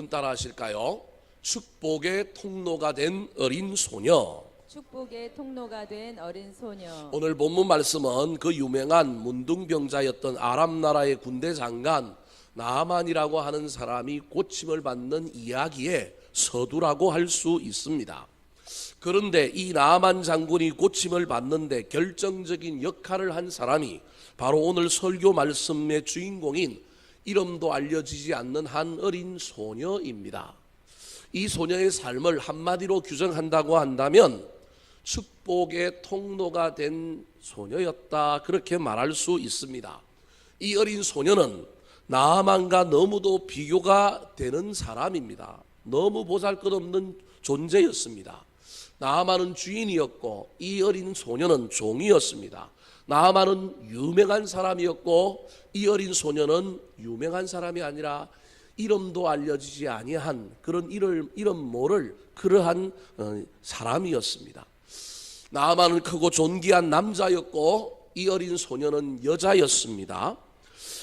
한번 따라 하실까요? 축복의 통로가 된 어린 소녀. 축복의 통로가 된 어린 소녀. 오늘 본문 말씀은 그 유명한 문둥병자였던 아람 나라의 군대 장관 나아만이라고 하는 사람이 고침을 받는 이야기의 서두라고 할 수 있습니다. 그런데 이 나아만 장군이 고침을 받는데 결정적인 역할을 한 사람이 바로 오늘 설교 말씀의 주인공인 이름도 알려지지 않는 한 어린 소녀입니다. 이 소녀의 삶을 한마디로 규정한다고 한다면 축복의 통로가 된 소녀였다, 그렇게 말할 수 있습니다. 이 어린 소녀는 나아만과 너무도 비교가 되는 사람입니다. 너무 보잘것없는 존재였습니다. 나아만은 주인이었고 이 어린 소녀는 종이었습니다. 나아만은 유명한 사람이었고 이 어린 소녀는 유명한 사람이 아니라 이름도 알려지지 아니한 그런 이름 모를 그러한 사람이었습니다. 나아만은 크고 존귀한 남자였고 이 어린 소녀는 여자였습니다.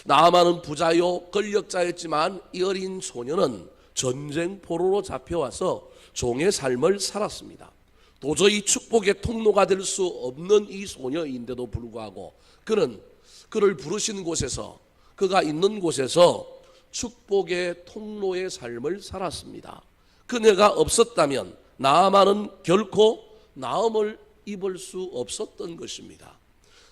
나아만은 부자요 권력자였지만 이 어린 소녀는 전쟁 포로로 잡혀와서 종의 삶을 살았습니다. 도저히 축복의 통로가 될 수 없는 이 소녀인데도 불구하고 그를 부르신 곳에서, 그가 있는 곳에서 축복의 통로의 삶을 살았습니다. 그녀가 없었다면 나아만은 결코 나음을 입을 수 없었던 것입니다.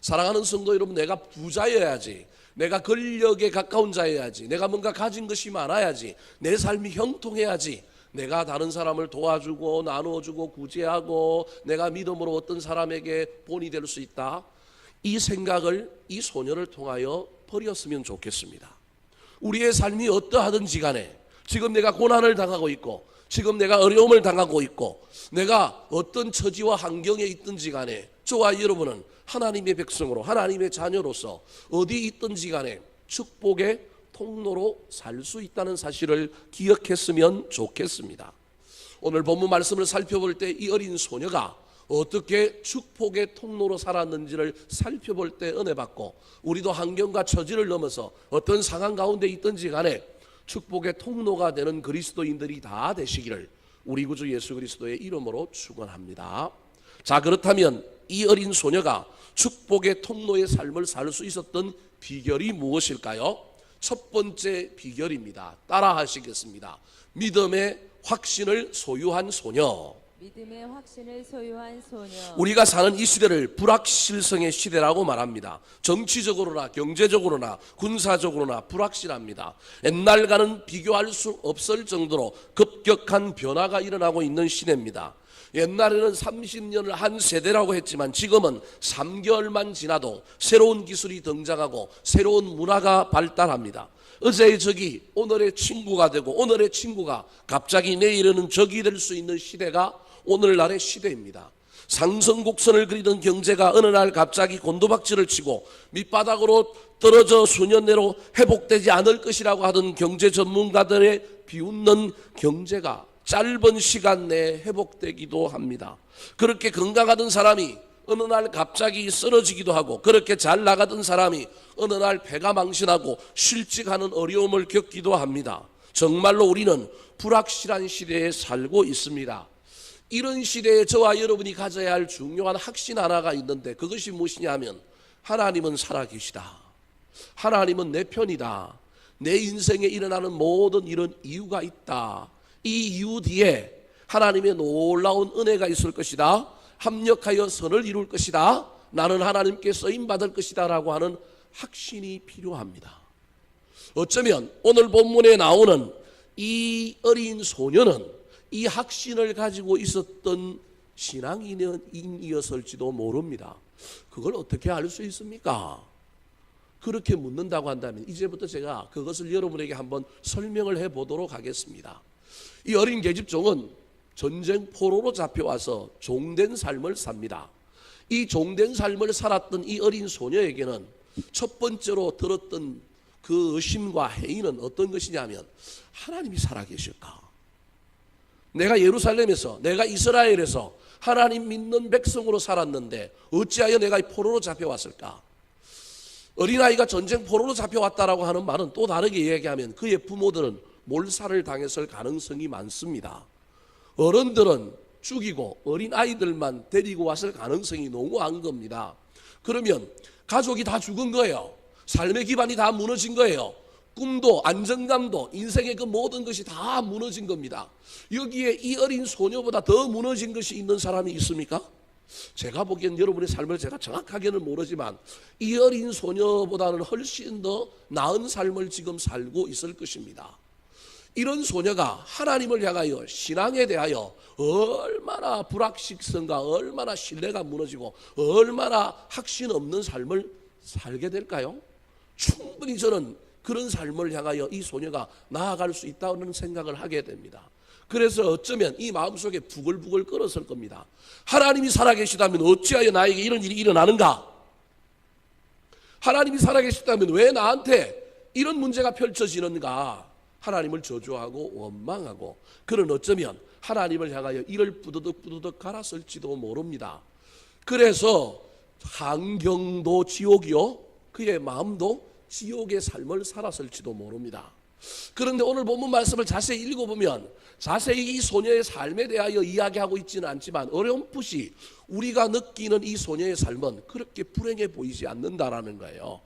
사랑하는 성도 여러분, 내가 부자여야지, 내가 권력에 가까운 자여야지, 내가 뭔가 가진 것이 많아야지, 내 삶이 형통해야지, 내가 다른 사람을 도와주고 나눠주고 구제하고 내가 믿음으로 어떤 사람에게 본이 될 수 있다, 이 생각을 이 소녀를 통하여 버렸으면 좋겠습니다. 우리의 삶이 어떠하든지 간에 지금 내가 고난을 당하고 있고 지금 내가 어려움을 당하고 있고 내가 어떤 처지와 환경에 있든지 간에 저와 여러분은 하나님의 백성으로 하나님의 자녀로서 어디 있든지 간에 축복의 통로로 살 수 있다는 사실을 기억했으면 좋겠습니다. 오늘 본문 말씀을 살펴볼 때 이 어린 소녀가 어떻게 축복의 통로로 살았는지를 살펴볼 때 은혜 받고 우리도 환경과 처지를 넘어서 어떤 상황 가운데 있든지 간에 축복의 통로가 되는 그리스도인들이 다 되시기를 우리 구주 예수 그리스도의 이름으로 축원합니다. 자, 그렇다면 이 어린 소녀가 축복의 통로의 삶을 살 수 있었던 비결이 무엇일까요? 첫 번째 비결입니다. 따라 하시겠습니다. 믿음의 확신을 소유한 소녀. 믿음의 확신을 소유한 소녀. 우리가 사는 이 시대를 불확실성의 시대라고 말합니다. 정치적으로나 경제적으로나 군사적으로나 불확실합니다. 옛날과는 비교할 수 없을 정도로 급격한 변화가 일어나고 있는 시대입니다. 옛날에는 30년을 한 세대라고 했지만 지금은 3개월만 지나도 새로운 기술이 등장하고 새로운 문화가 발달합니다. 어제의 적이 오늘의 친구가 되고 오늘의 친구가 갑자기 내일은 적이 될 수 있는 시대가 오늘날의 시대입니다. 상승곡선을 그리던 경제가 어느 날 갑자기 곤두박질을 치고 밑바닥으로 떨어져 수년 내로 회복되지 않을 것이라고 하던 경제 전문가들의 비웃는 경제가 짧은 시간 내에 회복되기도 합니다. 그렇게 건강하던 사람이 어느 날 갑자기 쓰러지기도 하고 그렇게 잘 나가던 사람이 어느 날 배가 망신하고 실직하는 어려움을 겪기도 합니다. 정말로 우리는 불확실한 시대에 살고 있습니다. 이런 시대에 저와 여러분이 가져야 할 중요한 확신 하나가 있는데 그것이 무엇이냐 하면 하나님은 살아계시다. 하나님은 내 편이다. 내 인생에 일어나는 모든 이런 이유가 있다. 이 이유 뒤에 하나님의 놀라운 은혜가 있을 것이다. 합력하여 선을 이룰 것이다. 나는 하나님께 쓰임받을 것이다 라고 하는 확신이 필요합니다. 어쩌면 오늘 본문에 나오는 이 어린 소녀는 이 확신을 가지고 있었던 신앙인이었을지도 모릅니다. 그걸 어떻게 알 수 있습니까? 그렇게 묻는다고 한다면 이제부터 제가 그것을 여러분에게 한번 설명을 해보도록 하겠습니다. 이 어린 계집종은 전쟁 포로로 잡혀와서 종된 삶을 삽니다. 이 종된 삶을 살았던 이 어린 소녀에게는 첫 번째로 들었던 그 의심과 회의는 어떤 것이냐면 하나님이 살아계실까? 내가 예루살렘에서 내가 이스라엘에서 하나님 믿는 백성으로 살았는데 어찌하여 내가 포로로 잡혀왔을까? 어린아이가 전쟁 포로로 잡혀왔다라고 하는 말은 또 다르게 이야기하면 그의 부모들은 몰살을 당했을 가능성이 많습니다. 어른들은 죽이고 어린 아이들만 데리고 왔을 가능성이 농후한 겁니다. 그러면 가족이 다 죽은 거예요. 삶의 기반이 다 무너진 거예요. 꿈도 안정감도 인생의 그 모든 것이 다 무너진 겁니다. 여기에 이 어린 소녀보다 더 무너진 것이 있는 사람이 있습니까? 제가 보기엔 여러분의 삶을 제가 정확하게는 모르지만 이 어린 소녀보다는 훨씬 더 나은 삶을 지금 살고 있을 것입니다. 이런 소녀가 하나님을 향하여 신앙에 대하여 얼마나 불확실성과 얼마나 신뢰가 무너지고 얼마나 확신 없는 삶을 살게 될까요? 충분히 저는 그런 삶을 향하여 이 소녀가 나아갈 수 있다는 생각을 하게 됩니다. 그래서 어쩌면 이 마음속에 부글부글 끓었을 겁니다. 하나님이 살아계시다면 어찌하여 나에게 이런 일이 일어나는가? 하나님이 살아계시다면 왜 나한테 이런 문제가 펼쳐지는가? 하나님을 저주하고 원망하고, 그런 어쩌면 하나님을 향하여 이를 부드덕부드덕 갈았을지도 모릅니다. 그래서 환경도 지옥이요, 그의 마음도 지옥의 삶을 살았을지도 모릅니다. 그런데 오늘 본문 말씀을 자세히 읽어보면 자세히 이 소녀의 삶에 대하여 이야기하고 있지는 않지만 어렴풋이 우리가 느끼는 이 소녀의 삶은 그렇게 불행해 보이지 않는다라는 거예요.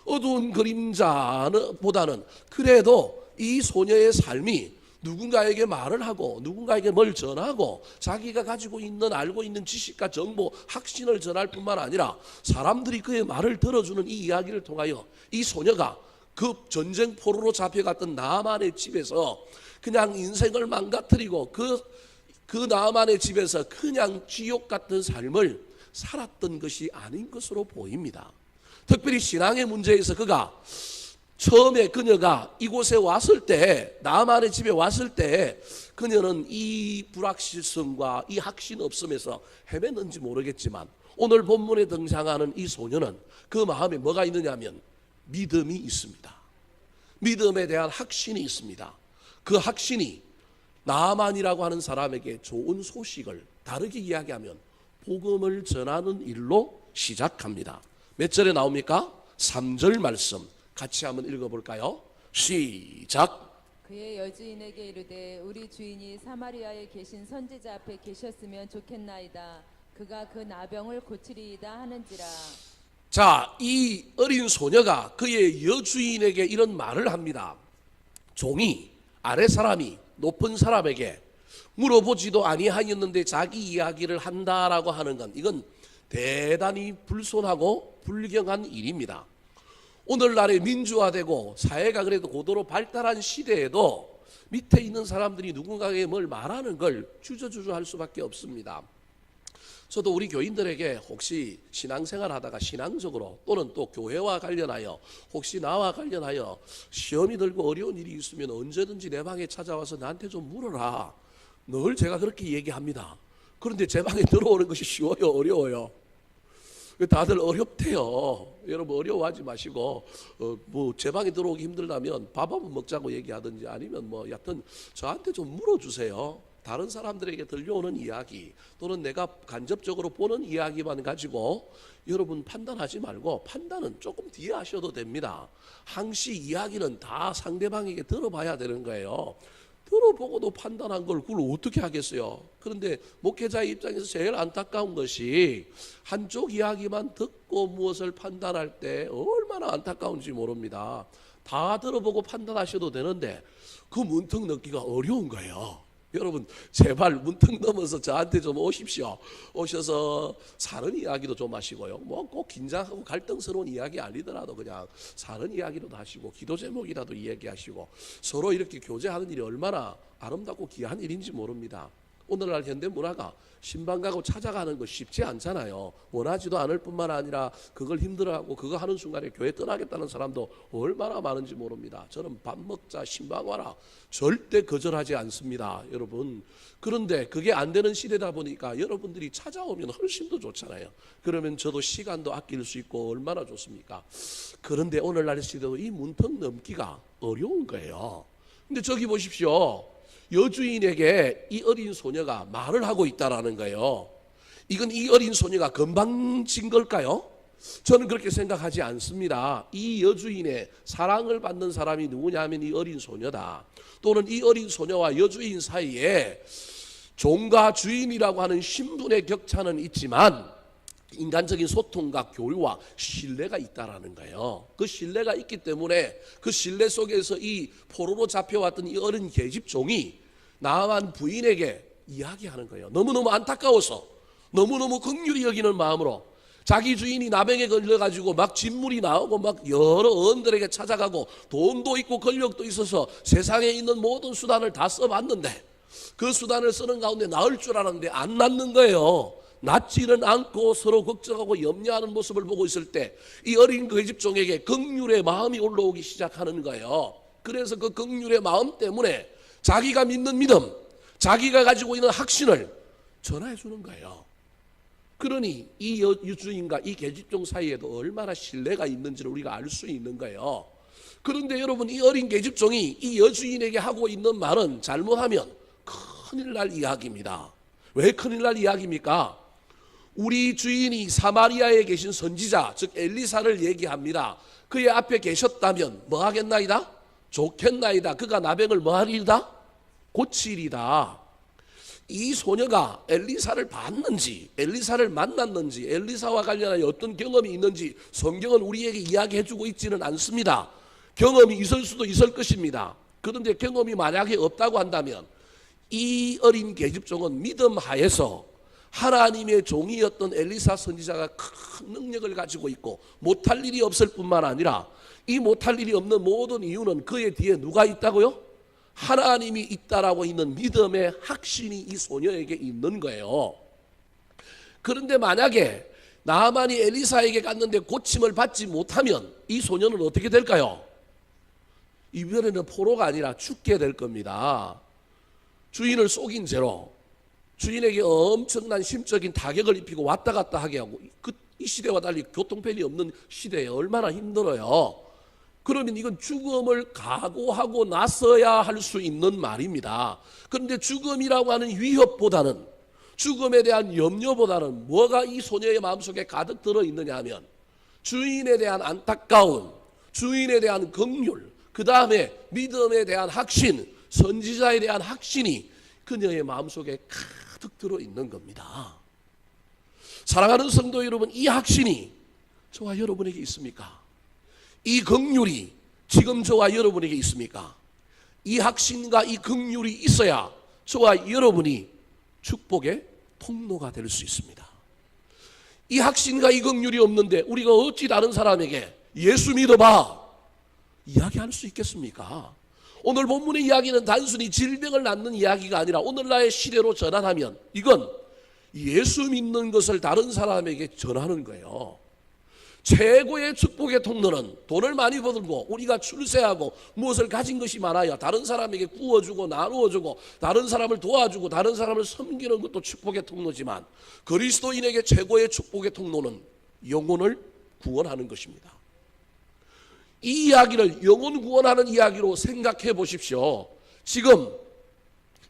어두운 그림자보다는 그래도 이 소녀의 삶이 누군가에게 말을 하고 누군가에게 뭘 전하고 자기가 가지고 있는 알고 있는 지식과 정보, 확신을 전할 뿐만 아니라 사람들이 그의 말을 들어주는 이 이야기를 통하여 이 소녀가 그 전쟁 포로로 잡혀갔던 나만의 집에서 그냥 인생을 망가뜨리고 그 나만의 집에서 그냥 지옥 같은 삶을 살았던 것이 아닌 것으로 보입니다. 특별히 신앙의 문제에서 그가 처음에 그녀가 이곳에 왔을 때, 나만의 집에 왔을 때 그녀는 이 불확실성과 이 확신 없음에서 헤맸는지 모르겠지만 오늘 본문에 등장하는 이 소녀는 그 마음에 뭐가 있느냐 하면 믿음이 있습니다. 믿음에 대한 확신이 있습니다. 그 확신이 나만이라고 하는 사람에게 좋은 소식을, 다르게 이야기하면 복음을 전하는 일로 시작합니다. 몇 절에 나옵니까? 3절 말씀 같이 한번 읽어볼까요? 시작. 그의 여주인에게 이르되 우리 주인이 사마리아에 계신 선지자 앞에 계셨으면 좋겠나이다. 그가 그 나병을 고치리이다 하는지라. 자, 이 어린 소녀가 그의 여주인에게 이런 말을 합니다. 종이 아래 사람이 높은 사람에게 물어보지도 아니하였는데 자기 이야기를 한다라고 하는 건 이건 대단히 불손하고 불경한 일입니다. 오늘날의 민주화되고 사회가 그래도 고도로 발달한 시대에도 밑에 있는 사람들이 누군가에게 뭘 말하는 걸 주저주저 할 수밖에 없습니다. 저도 우리 교인들에게 혹시 신앙생활 하다가 신앙적으로 또는 또 교회와 관련하여 혹시 나와 관련하여 시험이 들고 어려운 일이 있으면 언제든지 내 방에 찾아와서 나한테 좀 물어라. 늘 제가 그렇게 얘기합니다. 그런데 제 방에 들어오는 것이 쉬워요, 어려워요? 다들 어렵대요. 여러분 어려워하지 마시고 뭐 제 방에 들어오기 힘들다면 밥 한번 먹자고 얘기하든지 아니면 뭐 여하튼 저한테 좀 물어주세요. 다른 사람들에게 들려오는 이야기 또는 내가 간접적으로 보는 이야기만 가지고 여러분 판단하지 말고, 판단은 조금 뒤에 하셔도 됩니다. 항시 이야기는 다 상대방에게 들어봐야 되는 거예요. 들어보고도 판단한 걸 그걸 어떻게 하겠어요? 그런데 목회자의 입장에서 제일 안타까운 것이 한쪽 이야기만 듣고 무엇을 판단할 때 얼마나 안타까운지 모릅니다. 다 들어보고 판단하셔도 되는데 그 문턱 넣기가 어려운 거예요. 여러분 제발 문턱 넘어서 저한테 좀 오십시오. 오셔서 사는 이야기도 좀 하시고요. 뭐 꼭 긴장하고 갈등스러운 이야기 아니더라도 그냥 사는 이야기도 하시고 기도 제목이라도 이야기하시고 서로 이렇게 교제하는 일이 얼마나 아름답고 귀한 일인지 모릅니다. 오늘날 현대 문화가 신방 가고 찾아가는 거 쉽지 않잖아요. 원하지도 않을 뿐만 아니라 그걸 힘들어하고 그거 하는 순간에 교회 떠나겠다는 사람도 얼마나 많은지 모릅니다. 저는 밥 먹자 신방 와라 절대 거절하지 않습니다, 여러분. 그런데 그게 안 되는 시대다 보니까 여러분들이 찾아오면 훨씬 더 좋잖아요. 그러면 저도 시간도 아낄 수 있고 얼마나 좋습니까? 그런데 오늘날 시대도 이 문턱 넘기가 어려운 거예요. 근데 저기 보십시오. 여주인에게 이 어린 소녀가 말을 하고 있다라는 거예요. 이건 이 어린 소녀가 건방진 걸까요? 저는 그렇게 생각하지 않습니다. 이 여주인의 사랑을 받는 사람이 누구냐 하면 이 어린 소녀다. 또는 이 어린 소녀와 여주인 사이에 종과 주인이라고 하는 신분의 격차는 있지만 인간적인 소통과 교류와 신뢰가 있다라는 거예요. 그 신뢰가 있기 때문에 그 신뢰 속에서 이 포로로 잡혀왔던 이 어린 계집종이 나아만 부인에게 이야기하는 거예요. 너무너무 안타까워서, 너무너무 긍휼히 여기는 마음으로 자기 주인이 나병에 걸려가지고 막 진물이 나오고 막 여러 어른들에게 찾아가고 돈도 있고 권력도 있어서 세상에 있는 모든 수단을 다 써봤는데 그 수단을 쓰는 가운데 나을 줄 알았는데 안 낫는 거예요. 낫지는 않고 서로 걱정하고 염려하는 모습을 보고 있을 때 이 어린 계집종에게 긍휼의 마음이 올라오기 시작하는 거예요. 그래서 그 긍휼의 마음 때문에 자기가 믿는 믿음, 자기가 가지고 있는 확신을 전해 주는 거예요. 그러니 이 여주인과 이 계집종 사이에도 얼마나 신뢰가 있는지를 우리가 알 수 있는 거예요. 그런데 여러분, 이 어린 계집종이 이 여주인에게 하고 있는 말은 잘못하면 큰일 날 이야기입니다. 왜 큰일 날 이야기입니까? 우리 주인이 사마리아에 계신 선지자, 즉 엘리사를 얘기합니다. 그의 앞에 계셨다면 뭐 하겠나이다? 좋겠나이다. 그가 나병을 뭐 하리이다? 고치리다. 이 소녀가 엘리사를 봤는지, 엘리사를 만났는지, 엘리사와 관련하여 어떤 경험이 있는지 성경은 우리에게 이야기해주고 있지는 않습니다. 경험이 있을 수도 있을 것입니다. 그런데 경험이 만약에 없다고 한다면 이 어린 계집종은 믿음 하에서 하나님의 종이었던 엘리사 선지자가 큰 능력을 가지고 있고 못할 일이 없을 뿐만 아니라 이 못할 일이 없는 모든 이유는 그의 뒤에 누가 있다고요? 하나님이 있다라고 있는 믿음의 확신이 이 소녀에게 있는 거예요. 그런데 만약에 나아만이 엘리사에게 갔는데 고침을 받지 못하면 이 소녀는 어떻게 될까요? 이번에는 포로가 아니라 죽게 될 겁니다. 주인을 속인 죄로 주인에게 엄청난 심적인 타격을 입히고 왔다 갔다 하게 하고, 이 시대와 달리 교통편이 없는 시대에 얼마나 힘들어요. 그러면 이건 죽음을 각오하고 나서야 할 수 있는 말입니다. 그런데 죽음이라고 하는 위협보다는, 죽음에 대한 염려보다는 뭐가 이 소녀의 마음속에 가득 들어있느냐 하면 주인에 대한 안타까움, 주인에 대한 긍휼, 그 다음에 믿음에 대한 확신, 선지자에 대한 확신이 그녀의 마음속에 가득 들어있는 겁니다. 사랑하는 성도 여러분, 이 확신이 저와 여러분에게 있습니까? 이 긍휼이 지금 저와 여러분에게 있습니까? 이 확신과 이 긍휼이 있어야 저와 여러분이 축복의 통로가 될 수 있습니다. 이 확신과 이 긍휼이 없는데 우리가 어찌 다른 사람에게 예수 믿어봐 이야기할 수 있겠습니까? 오늘 본문의 이야기는 단순히 질병을 낫는 이야기가 아니라 오늘날의 시대로 전환하면 이건 예수 믿는 것을 다른 사람에게 전하는 거예요. 최고의 축복의 통로는 돈을 많이 벌고 우리가 출세하고 무엇을 가진 것이 많아야 다른 사람에게 구워주고 나누어주고 다른 사람을 도와주고 다른 사람을 섬기는 것도 축복의 통로지만 그리스도인에게 최고의 축복의 통로는 영혼을 구원하는 것입니다. 이 이야기를 영혼 구원하는 이야기로 생각해 보십시오. 지금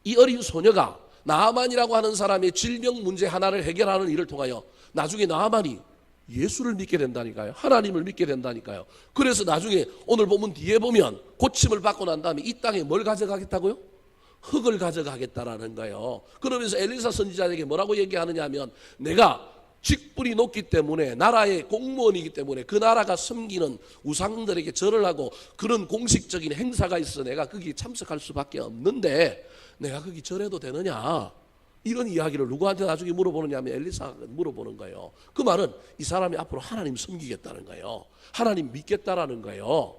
이 어린 소녀가 나아만이라고 하는 사람의 질병 문제 하나를 해결하는 일을 통하여 나중에 나아만이 예수를 믿게 된다니까요. 하나님을 믿게 된다니까요. 그래서 나중에 오늘 본문 뒤에 보면 고침을 받고 난 다음에 이 땅에 뭘 가져가겠다고요? 흙을 가져가겠다라는 거예요. 그러면서 엘리사 선지자에게 뭐라고 얘기하느냐 하면 내가 직분이 높기 때문에 나라의 공무원이기 때문에 그 나라가 섬기는 우상들에게 절을 하고 그런 공식적인 행사가 있어 내가 거기 참석할 수밖에 없는데 내가 거기 절해도 되느냐? 이런 이야기를 누구한테 나중에 물어보느냐 하면 엘리사가 물어보는 거예요. 그 말은 이 사람이 앞으로 하나님 섬기겠다는 거예요. 하나님 믿겠다라는 거예요.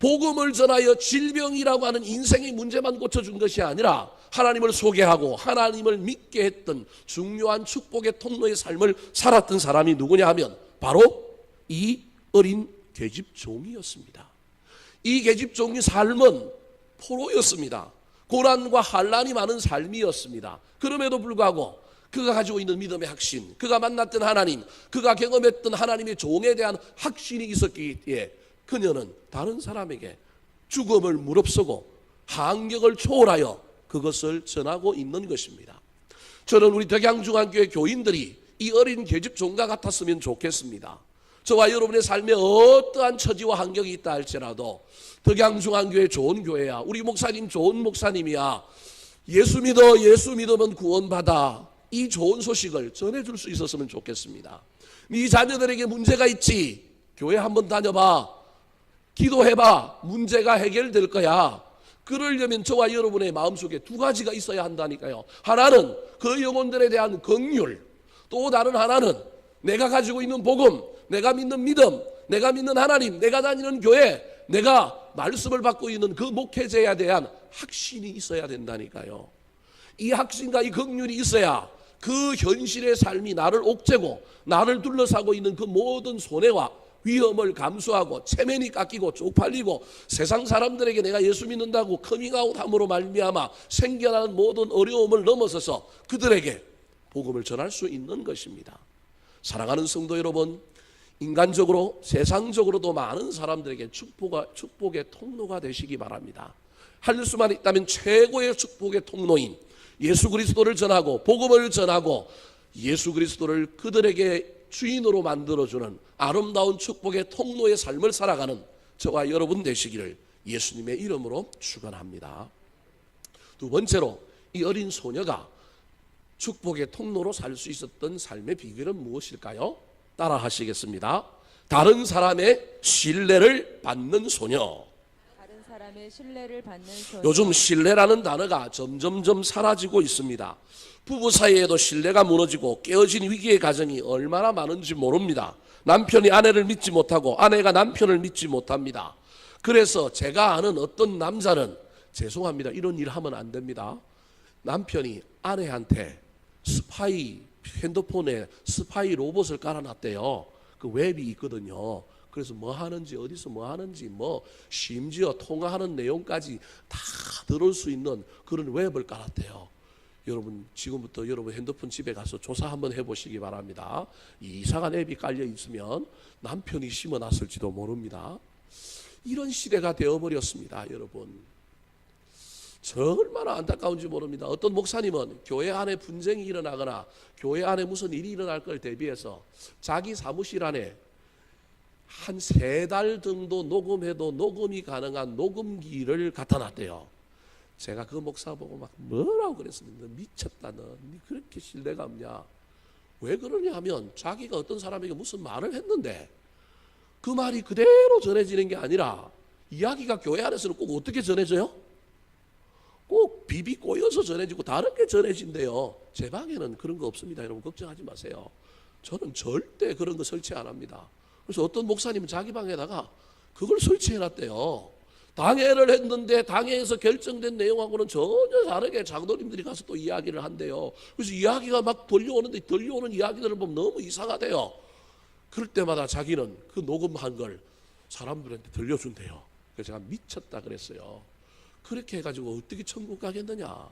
복음을 전하여 질병이라고 하는 인생의 문제만 고쳐준 것이 아니라 하나님을 소개하고 하나님을 믿게 했던 중요한 축복의 통로의 삶을 살았던 사람이 누구냐 하면 바로 이 어린 계집종이었습니다. 이 계집종의 삶은 포로였습니다. 고난과 환난이 많은 삶이었습니다. 그럼에도 불구하고 그가 가지고 있는 믿음의 확신, 그가 만났던 하나님, 그가 경험했던 하나님의 종에 대한 확신이 있었기에 그녀는 다른 사람에게 죽음을 무릅쓰고 한격을 초월하여 그것을 전하고 있는 것입니다. 저는 우리 덕양중앙교회 교인들이 이 어린 계집 종과 같았으면 좋겠습니다. 저와 여러분의 삶에 어떠한 처지와 환경이 있다 할지라도 덕양중앙교회 좋은 교회야, 우리 목사님 좋은 목사님이야, 예수 믿어, 예수 믿으면 구원받아, 이 좋은 소식을 전해줄 수 있었으면 좋겠습니다. 네 자녀들에게 문제가 있지, 교회 한번 다녀봐, 기도해봐, 문제가 해결될 거야. 그러려면 저와 여러분의 마음속에 두 가지가 있어야 한다니까요. 하나는 그 영혼들에 대한 긍휼, 또 다른 하나는 내가 가지고 있는 복음, 내가 믿는 믿음, 내가 믿는 하나님, 내가 다니는 교회, 내가 말씀을 받고 있는 그 목회자에 대한 확신이 있어야 된다니까요. 이 확신과 이 긍휼이 있어야 그 현실의 삶이 나를 옥죄고 나를 둘러싸고 있는 그 모든 손해와 위험을 감수하고 체면이 깎이고 쪽팔리고 세상 사람들에게 내가 예수 믿는다고 커밍아웃함으로 말미암아 생겨나는 모든 어려움을 넘어서서 그들에게 복음을 전할 수 있는 것입니다. 사랑하는 성도 여러분, 인간적으로 세상적으로도 많은 사람들에게 축복의 통로가 되시기 바랍니다. 할 수만 있다면 최고의 축복의 통로인 예수 그리스도를 전하고 복음을 전하고 예수 그리스도를 그들에게 주인으로 만들어주는 아름다운 축복의 통로의 삶을 살아가는 저와 여러분 되시기를 예수님의 이름으로 축원합니다. 두 번째로, 이 어린 소녀가 축복의 통로로 살 수 있었던 삶의 비결은 무엇일까요? 따라 하시겠습니다. 다른 사람의 신뢰를 받는 소녀. 다른 사람의 신뢰를 받는 소녀. 요즘 신뢰라는 단어가 점점점 사라지고 있습니다. 부부 사이에도 신뢰가 무너지고 깨어진 위기의 가정이 얼마나 많은지 모릅니다. 남편이 아내를 믿지 못하고 아내가 남편을 믿지 못합니다. 그래서 제가 아는 어떤 남자는, 죄송합니다, 이런 일 하면 안 됩니다. 남편이 아내한테 핸드폰에 스파이 로봇을 깔아놨대요. 그 웹이 있거든요. 그래서 뭐 하는지, 어디서 뭐 하는지, 뭐 심지어 통화하는 내용까지 다 들을 수 있는 그런 웹을 깔았대요. 여러분, 지금부터 여러분 핸드폰 집에 가서 조사 한번 해보시기 바랍니다. 이 이상한 앱이 깔려 있으면 남편이 심어놨을지도 모릅니다. 이런 시대가 되어버렸습니다, 여러분. 얼마나 안타까운지 모릅니다. 어떤 목사님은 교회 안에 분쟁이 일어나거나 교회 안에 무슨 일이 일어날 걸 대비해서 자기 사무실 안에 한 3달 정도 녹음해도 녹음이 가능한 녹음기를 갖다 놨대요. 제가 그 목사 보고 막 뭐라고 그랬습니다. 미쳤다, 너 그렇게 신뢰가 없냐. 왜 그러냐 하면 자기가 어떤 사람에게 무슨 말을 했는데 그 말이 그대로 전해지는 게 아니라 이야기가 교회 안에서는 꼭 어떻게 전해져요? 꼭 비비 꼬여서 전해지고 다르게 전해진대요. 제 방에는 그런 거 없습니다. 여러분 걱정하지 마세요. 저는 절대 그런 거 설치 안 합니다. 그래서 어떤 목사님은 자기 방에다가 그걸 설치해놨대요. 당회를 했는데 당회에서 결정된 내용하고는 전혀 다르게 장로님들이 가서 또 이야기를 한대요. 그래서 이야기가 막 들려오는데 들려오는 이야기들을 보면 너무 이상하대요. 그럴 때마다 자기는 그 녹음한 걸 사람들한테 들려준대요. 그래서 제가 미쳤다 그랬어요. 그렇게 해가지고 어떻게 천국 가겠느냐.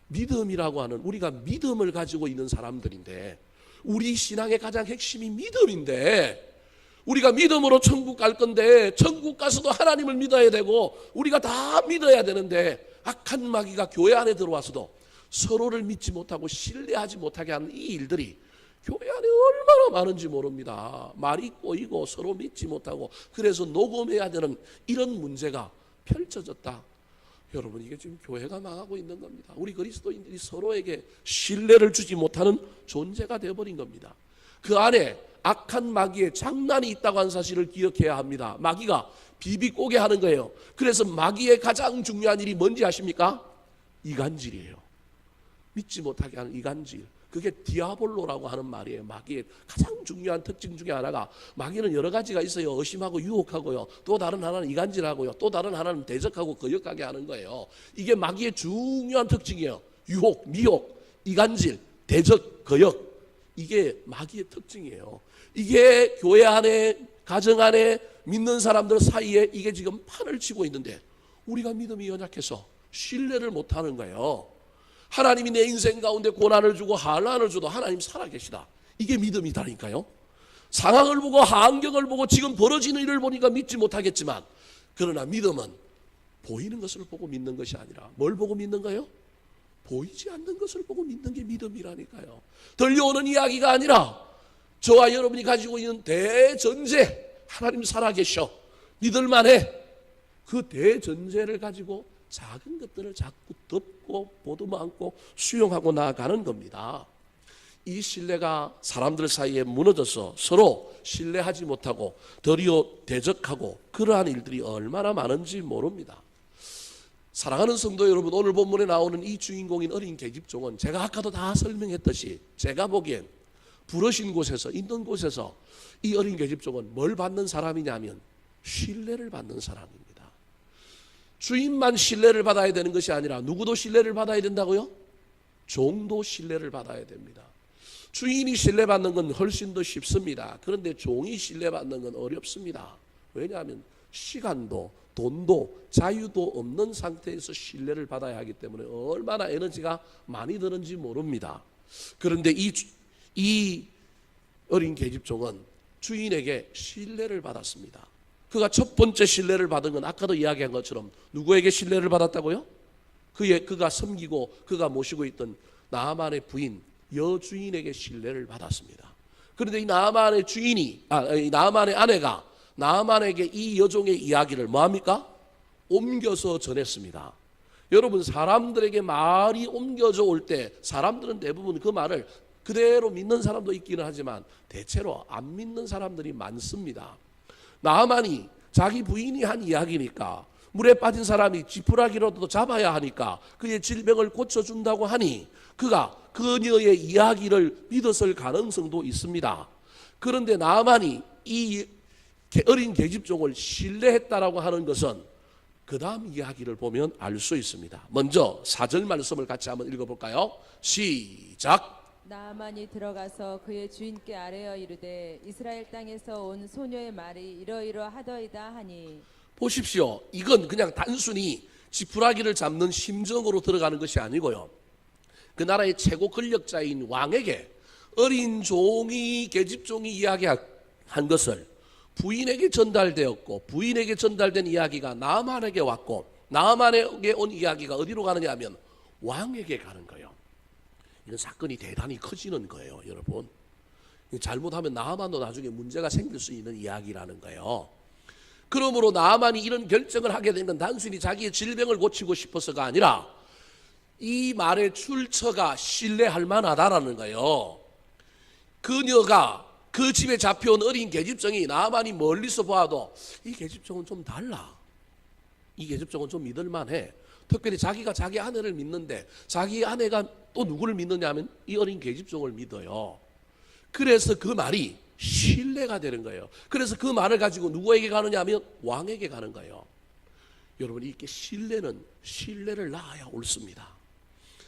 믿음이라고 하는, 우리가 믿음을 가지고 있는 사람들인데, 우리 신앙의 가장 핵심이 믿음인데, 우리가 믿음으로 천국 갈 건데 천국 가서도 하나님을 믿어야 되고 우리가 다 믿어야 되는데 악한 마귀가 교회 안에 들어와서도 서로를 믿지 못하고 신뢰하지 못하게 하는 이 일들이 교회 안에 얼마나 많은지 모릅니다. 말이 꼬이고 서로 믿지 못하고 그래서 녹음해야 되는 이런 문제가 펼쳐졌다. 여러분, 이게 지금 교회가 망하고 있는 겁니다. 우리 그리스도인들이 서로에게 신뢰를 주지 못하는 존재가 되어버린 겁니다. 그 안에 악한 마귀의 장난이 있다고 하는 사실을 기억해야 합니다. 마귀가 비비꼬게 하는 거예요. 그래서 마귀의 가장 중요한 일이 뭔지 아십니까? 이간질이에요. 믿지 못하게 하는 이간질. 그게 디아볼로라고 하는 말이에요. 마귀의 가장 중요한 특징 중에 하나가, 마귀는 여러 가지가 있어요. 의심하고 유혹하고요. 또 다른 하나는 이간질하고요. 또 다른 하나는 대적하고 거역하게 하는 거예요. 이게 마귀의 중요한 특징이에요. 유혹, 미혹, 이간질, 대적, 거역. 이게 마귀의 특징이에요. 이게 교회 안에, 가정 안에 믿는 사람들 사이에 이게 지금 판을 치고 있는데 우리가 믿음이 연약해서 신뢰를 못하는 거예요. 하나님이 내 인생 가운데 고난을 주고 환난을 줘도 하나님 살아계시다. 이게 믿음이다니까요. 상황을 보고 환경을 보고 지금 벌어지는 일을 보니까 믿지 못하겠지만, 그러나 믿음은 보이는 것을 보고 믿는 것이 아니라 뭘 보고 믿는 거예요? 보이지 않는 것을 보고 믿는 게 믿음이라니까요. 들려오는 이야기가 아니라 저와 여러분이 가지고 있는 대전제, 하나님 살아계셔, 믿을만해, 그 대전제를 가지고 작은 것들을 자꾸 덮고 보듬어 안고 수용하고 나아가는 겁니다. 이 신뢰가 사람들 사이에 무너져서 서로 신뢰하지 못하고 도리어 대적하고 그러한 일들이 얼마나 많은지 모릅니다. 사랑하는 성도 여러분, 오늘 본문에 나오는 이 주인공인 어린 계집종은 제가 아까도 다 설명했듯이 제가 보기엔 부르신 곳에서, 있는 곳에서 이 어린 계집종은 뭘 받는 사람이냐면 신뢰를 받는 사람입니다. 주인만 신뢰를 받아야 되는 것이 아니라 누구도 신뢰를 받아야 된다고요? 종도 신뢰를 받아야 됩니다. 주인이 신뢰받는 건 훨씬 더 쉽습니다. 그런데 종이 신뢰받는 건 어렵습니다. 왜냐하면 시간도 돈도 자유도 없는 상태에서 신뢰를 받아야 하기 때문에 얼마나 에너지가 많이 드는지 모릅니다. 그런데 이 어린 계집종은 주인에게 신뢰를 받았습니다. 그가 첫 번째 신뢰를 받은 건 아까도 이야기한 것처럼 누구에게 신뢰를 받았다고요? 그가 섬기고 그가 모시고 있던 나아만의 부인 여주인에게 신뢰를 받았습니다. 그런데 이 나아만의 나아만의 아내가 나아만에게 이 여종의 이야기를 뭐합니까? 옮겨서 전했습니다. 여러분, 사람들에게 말이 옮겨져 올 때 사람들은 대부분 그 말을 그대로 믿는 사람도 있기는 하지만 대체로 안 믿는 사람들이 많습니다. 나아만이 자기 부인이 한 이야기니까 물에 빠진 사람이 지푸라기로도 잡아야 하니까 그의 질병을 고쳐준다고 하니 그가 그녀의 이야기를 믿었을 가능성도 있습니다. 그런데 나아만이 이 어린 계집종을 신뢰했다라고 하는 것은 그 다음 이야기를 보면 알 수 있습니다. 먼저 4절 말씀을 같이 한번 읽어볼까요? 시작. 나아만이 들어가서 그의 주인께 아뢰어 이르되 이스라엘 땅에서 온 소녀의 말이 이러이러하더이다 하니. 보십시오. 이건 그냥 단순히 지푸라기를 잡는 심정으로 들어가는 것이 아니고요. 그 나라의 최고 권력자인 왕에게 어린 종이 계집종이 이야기한 것을 부인에게 전달되었고 부인에게 전달된 이야기가 나아만에게 왔고 나아만에게 온 이야기가 어디로 가느냐 하면 왕에게 가는 거예요. 이런 사건이 대단히 커지는 거예요, 여러분. 잘못하면 나아만도 나중에 문제가 생길 수 있는 이야기라는 거예요. 그러므로 나아만이 이런 결정을 하게 된 건 단순히 자기의 질병을 고치고 싶어서가 아니라 이 말의 출처가 신뢰할 만하다라는 거예요. 그녀가 그 집에 잡혀온 어린 계집종이 나아만이 멀리서 봐도 이 계집종은 좀 달라, 이 계집종은 좀 믿을만해. 특별히 자기가 자기 아내를 믿는데 자기 아내가 또 누구를 믿느냐 하면 이 어린 계집종을 믿어요. 그래서 그 말이 신뢰가 되는 거예요. 그래서 그 말을 가지고 누구에게 가느냐 하면 왕에게 가는 거예요. 여러분, 이렇게 신뢰는 신뢰를 낳아야 옳습니다.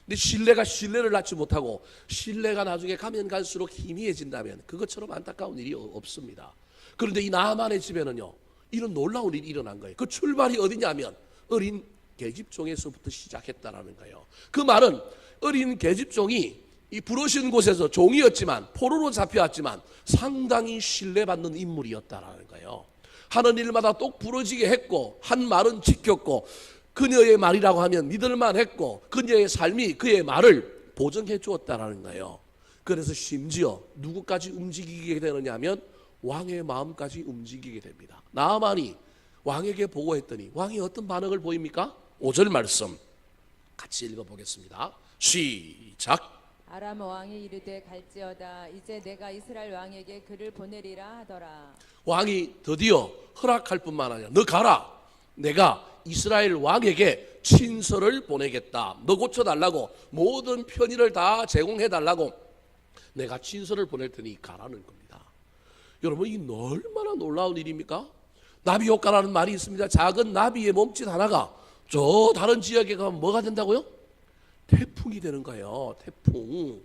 근데 신뢰가 신뢰를 낳지 못하고 신뢰가 나중에 가면 갈수록 희미해진다면 그것처럼 안타까운 일이 없습니다. 그런데 이 나아만의 집에는요, 이런 놀라운 일이 일어난 거예요. 그 출발이 어디냐면 어린 계집종에서부터 시작했다라는 거예요. 그 말은 어린 계집종이 이 부르신 곳에서 종이었지만 포로로 잡혀왔지만 상당히 신뢰받는 인물이었다라는 거예요. 하는 일마다 똑 부러지게 했고 한 말은 지켰고 그녀의 말이라고 하면 믿을만 했고 그녀의 삶이 그의 말을 보증해 주었다라는 거예요. 그래서 심지어 누구까지 움직이게 되느냐 하면 왕의 마음까지 움직이게 됩니다. 나아만이 왕에게 보고했더니 왕이 어떤 반응을 보입니까? 5절 말씀 같이 읽어보겠습니다. 시작. 아람 왕이 이르되 갈지어다 이제 내가 이스라엘 왕에게 그를 보내리라 하더라. 왕이 드디어 허락할 뿐만 아니라 너 가라, 내가 이스라엘 왕에게 친서를 보내겠다, 너 고쳐달라고 모든 편의를 다 제공해달라고 내가 친서를 보낼 테니 가라는 겁니다. 여러분, 이게 얼마나 놀라운 일입니까? 나비 효과라는 말이 있습니다. 작은 나비의 몸짓 하나가 저 다른 지역에 가면 뭐가 된다고요? 태풍이 되는 거예요. 태풍.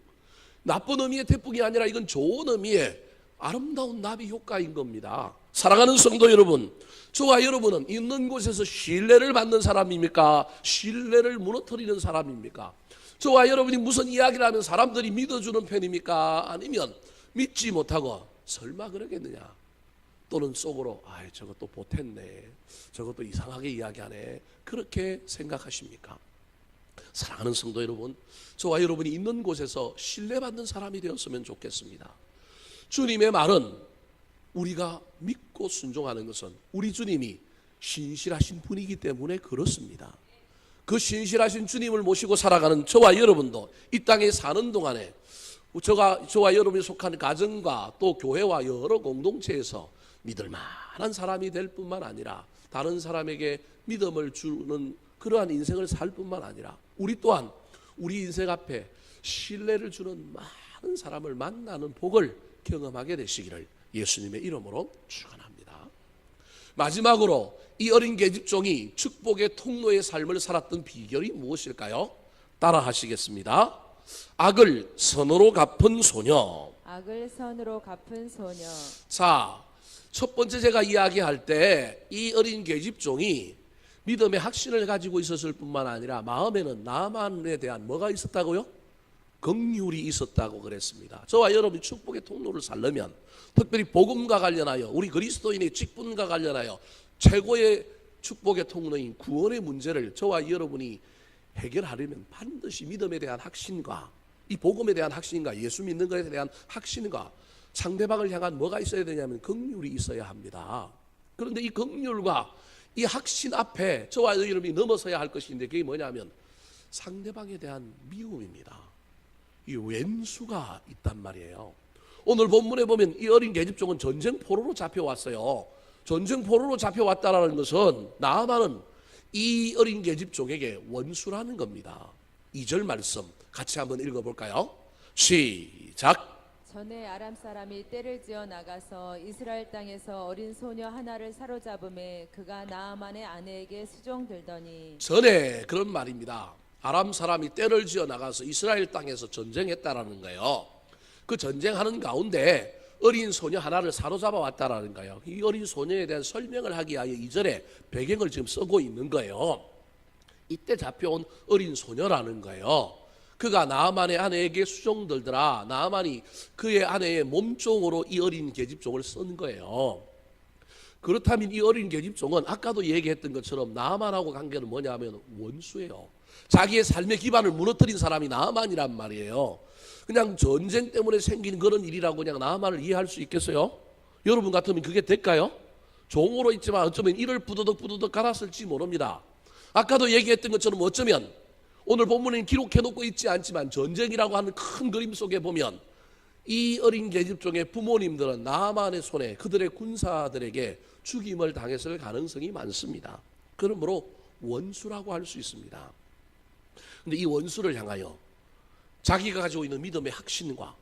나쁜 의미의 태풍이 아니라 이건 좋은 의미의 아름다운 나비 효과인 겁니다. 사랑하는 성도 여러분, 저와 여러분은 있는 곳에서 신뢰를 받는 사람입니까? 신뢰를 무너뜨리는 사람입니까? 저와 여러분이 무슨 이야기를 하면 사람들이 믿어주는 편입니까? 아니면 믿지 못하고 설마 그러겠느냐, 또는 속으로 저것도 보탰네, 저것도 이상하게 이야기하네, 그렇게 생각하십니까? 사랑하는 성도 여러분, 저와 여러분이 있는 곳에서 신뢰받는 사람이 되었으면 좋겠습니다. 주님의 말은 우리가 믿고 순종하는 것은 우리 주님이 신실하신 분이기 때문에 그렇습니다. 그 신실하신 주님을 모시고 살아가는 저와 여러분도 이 땅에 사는 동안에 저와 여러분이 속한 가정과 또 교회와 여러 공동체에서 믿을 만한 사람이 될 뿐만 아니라 다른 사람에게 믿음을 주는 그러한 인생을 살 뿐만 아니라 우리 또한 우리 인생 앞에 신뢰를 주는 많은 사람을 만나는 복을 경험하게 되시기를 예수님의 이름으로 축원합니다. 마지막으로 이 어린 계집종이 축복의 통로의 삶을 살았던 비결이 무엇일까요? 따라 하시겠습니다. 악을 선으로 갚은 소녀. 악을 선으로 갚은 소녀. 자, 첫 번째 제가 이야기할 때 이 어린 계집종이 믿음의 확신을 가지고 있었을 뿐만 아니라 마음에는 나만에 대한 뭐가 있었다고요? 긍휼이 있었다고 그랬습니다. 저와 여러분이 축복의 통로를 살려면 특별히 복음과 관련하여 우리 그리스도인의 직분과 관련하여 최고의 축복의 통로인 구원의 문제를 저와 여러분이 해결하려면 반드시 믿음에 대한 확신과 이 복음에 대한 확신과 예수 믿는 것에 대한 확신과 상대방을 향한 뭐가 있어야 되냐면 긍휼이 있어야 합니다. 그런데 이 긍휼과 이 확신 앞에 저와 여러분이 넘어서야 할 것인데 그게 뭐냐면 상대방에 대한 미움입니다. 이 왼수가 있단 말이에요. 오늘 본문에 보면 이 어린 계집종은 전쟁포로로 잡혀왔어요. 전쟁포로로 잡혀왔다라는 것은 나아만은 이 어린 계집종에게 원수라는 겁니다. 2절 말씀 같이 한번 읽어볼까요? 시작. 전에 아람 사람이 떼를 지어 나가서 이스라엘 땅에서 어린 소녀 하나를 사로잡음에 그가 나아만의 아내에게 수종들더니. 전에 그런 말입니다. 아람 사람이 떼를 지어 나가서 이스라엘 땅에서 전쟁했다라는 거예요. 그 전쟁하는 가운데 어린 소녀 하나를 사로잡아 왔다라는 거예요. 이 어린 소녀에 대한 설명을 하기 위하여 2절에 배경을 지금 쓰고 있는 거예요. 이때 잡혀온 어린 소녀라는 거예요. 그가 나아만의 아내에게 수종들더라. 나아만이 그의 아내의 몸종으로 이 어린 계집종을 쓴 거예요. 그렇다면 이 어린 계집종은 아까도 얘기했던 것처럼 나아만하고 관계는 뭐냐면 원수예요. 자기의 삶의 기반을 무너뜨린 사람이 나아만이란 말이에요. 그냥 전쟁 때문에 생긴 그런 일이라고 그냥 나아만을 이해할 수 있겠어요? 여러분 같으면 그게 될까요? 종으로 있지만 어쩌면 이를 부드덕 갈았을지 모릅니다. 아까도 얘기했던 것처럼 어쩌면 오늘 본문에는 기록해놓고 있지 않지만 전쟁이라고 하는 큰 그림 속에 보면 이 어린 계집종의 부모님들은 나아만의 손에 그들의 군사들에게 죽임을 당했을 가능성이 많습니다. 그러므로 원수라고 할 수 있습니다. 근데 이 원수를 향하여 자기가 가지고 있는 믿음의 확신과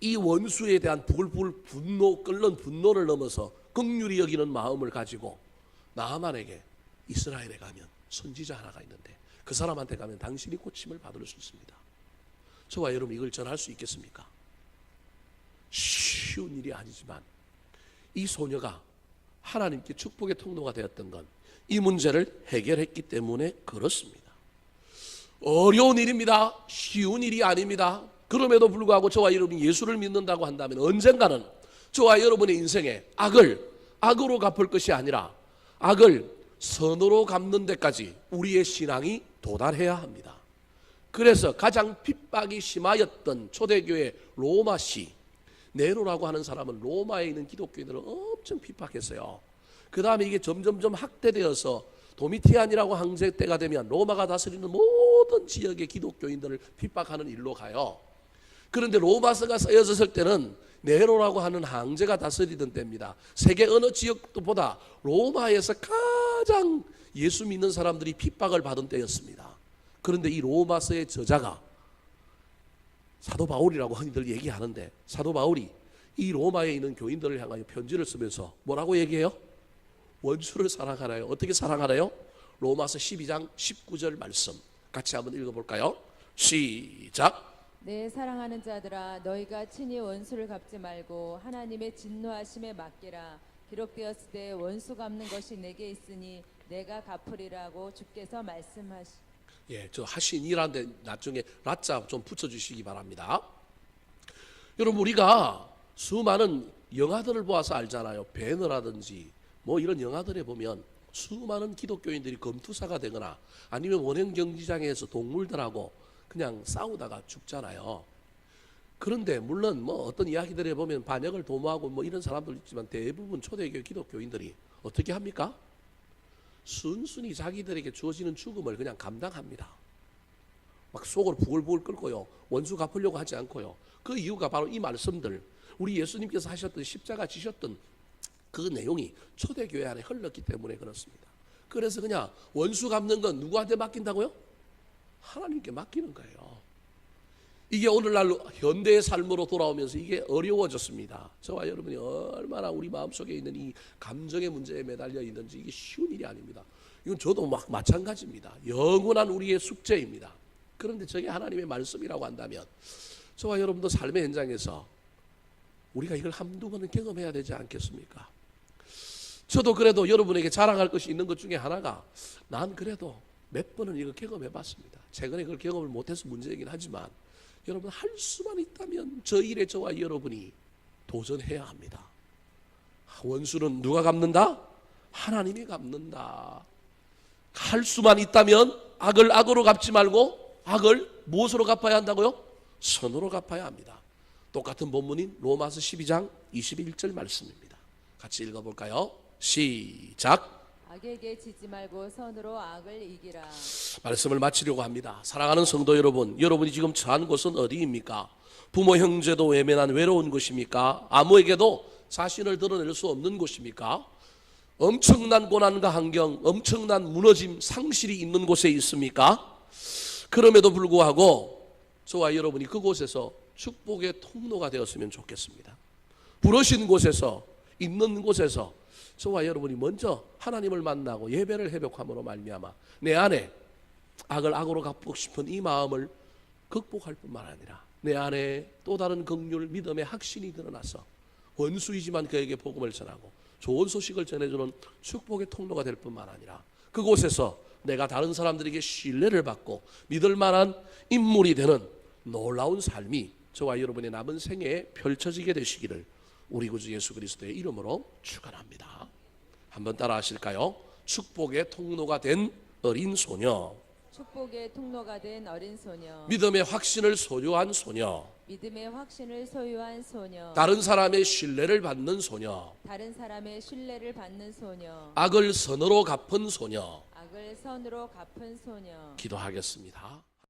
이 원수에 대한 부글부글 끓는 분노를 넘어서 긍휼히 여기는 마음을 가지고 나아만에게 이스라엘에 가면 선지자 하나가 있는데 그 사람한테 가면 당신이 고침을 받을 수 있습니다. 저와 여러분 이걸 전할 수 있겠습니까? 쉬운 일이 아니지만 이 소녀가 하나님께 축복의 통로가 되었던 건 이 문제를 해결했기 때문에 그렇습니다. 어려운 일입니다. 쉬운 일이 아닙니다. 그럼에도 불구하고 저와 여러분이 예수를 믿는다고 한다면 언젠가는 저와 여러분의 인생에 악으로 갚을 것이 아니라 악을 선으로 갚는 데까지 우리의 신앙이 도달해야 합니다. 그래서 가장 핍박이 심하였던 초대교회 로마시 네로라고 하는 사람은 로마에 있는 기독교인들을 엄청 핍박했어요. 그 다음에 이게 점점점 확대되어서 도미티안이라고 황제 때가 되면 로마가 다스리는 모든 지역의 기독교인들을 핍박하는 일로 가요. 그런데 로마서가 쓰여졌을 때는 네로라고 하는 황제가 다스리던 때입니다. 세계 어느 지역보다 로마에서 가장 예수 믿는 사람들이 핍박을 받은 때였습니다. 그런데 이 로마서의 저자가 사도 바울이라고 흔히들 얘기하는데 사도 바울이 이 로마에 있는 교인들을 향하여 편지를 쓰면서 뭐라고 얘기해요? 원수를 사랑하나요? 어떻게 사랑하나요? 로마서 12장 19절 말씀 같이 한번 읽어볼까요? 시작. 내 사랑하는 자들아 너희가 친히 원수를 갚지 말고 하나님의 진노하심에 맡기라. 기록되었을 때 원수 갚는 것이 내게 있으니 내가 갚으리라고 주께서 말씀하시. 예, 저 하신이라는데 나중에 라자 좀 붙여주시기 바랍니다. 여러분 우리가 수많은 영화들을 보아서 알잖아요. 배너라든지 뭐 이런 영화들에 보면 수많은 기독교인들이 검투사가 되거나 아니면 원형 경기장에서 동물들하고 그냥 싸우다가 죽잖아요. 그런데 물론 뭐 어떤 이야기들에 보면 반역을 도모하고 뭐 이런 사람들 있지만 대부분 초대교회 기독교인들이 어떻게 합니까? 순순히 자기들에게 주어지는 죽음을 그냥 감당합니다. 막 속으로 부글부글 끓고요. 원수 갚으려고 하지 않고요. 그 이유가 바로 이 말씀들, 우리 예수님께서 하셨던 십자가 지셨던 그 내용이 초대교회 안에 흘렀기 때문에 그렇습니다. 그래서 그냥 원수 갚는 건 누구한테 맡긴다고요? 하나님께 맡기는 거예요. 이게 오늘날 현대의 삶으로 돌아오면서 이게 어려워졌습니다. 저와 여러분이 얼마나 우리 마음속에 있는 이 감정의 문제에 매달려 있는지 이게 쉬운 일이 아닙니다. 이건 저도 막 마찬가지입니다. 영원한 우리의 숙제입니다. 그런데 저게 하나님의 말씀이라고 한다면 저와 여러분도 삶의 현장에서 우리가 이걸 한두 번은 경험해야 되지 않겠습니까? 저도 그래도 여러분에게 자랑할 것이 있는 것 중에 하나가 난 그래도 몇 번은 이거 경험해 봤습니다. 최근에 그걸 경험을 못해서 문제이긴 하지만 여러분 할 수만 있다면 저 일에 저와 여러분이 도전해야 합니다. 원수는 누가 갚는다? 하나님이 갚는다. 할 수만 있다면 악을 악으로 갚지 말고 악을 무엇으로 갚아야 한다고요? 선으로 갚아야 합니다. 똑같은 본문인 로마서 12장 21절 말씀입니다. 같이 읽어볼까요? 시작. 악에게 지지 말고 선으로 악을 이기라. 말씀을 마치려고 합니다. 사랑하는 성도 여러분, 여러분이 지금 처한 곳은 어디입니까? 부모 형제도 외면한 외로운 곳입니까? 아무에게도 자신을 드러낼 수 없는 곳입니까? 엄청난 고난과 환경, 엄청난 무너짐, 상실이 있는 곳에 있습니까? 그럼에도 불구하고 저와 여러분이 그곳에서 축복의 통로가 되었으면 좋겠습니다. 부르신 곳에서, 있는 곳에서 저와 여러분이 먼저 하나님을 만나고 예배를 회복함으로 말미암아 내 안에 악을 악으로 갚고 싶은 이 마음을 극복할 뿐만 아니라 내 안에 또 다른 긍휼, 믿음의 확신이 드러나서 원수이지만 그에게 복음을 전하고 좋은 소식을 전해주는 축복의 통로가 될 뿐만 아니라 그곳에서 내가 다른 사람들에게 신뢰를 받고 믿을 만한 인물이 되는 놀라운 삶이 저와 여러분의 남은 생애에 펼쳐지게 되시기를 우리 구주 예수 그리스도의 이름으로 축원합니다. 한번 따라 하실까요? 축복의 통로가 된 어린 소녀, 축복의 통로가 된 어린 소녀, 믿음의 확신을 소유한 소녀, 믿음의 확신을 소유한 소녀, 다른 사람의 신뢰를 받는 소녀, 다른 사람의 신뢰를 받는 소녀, 악을 선으로 갚은 소녀. 악을 선으로 갚은 소녀. 기도하겠습니다.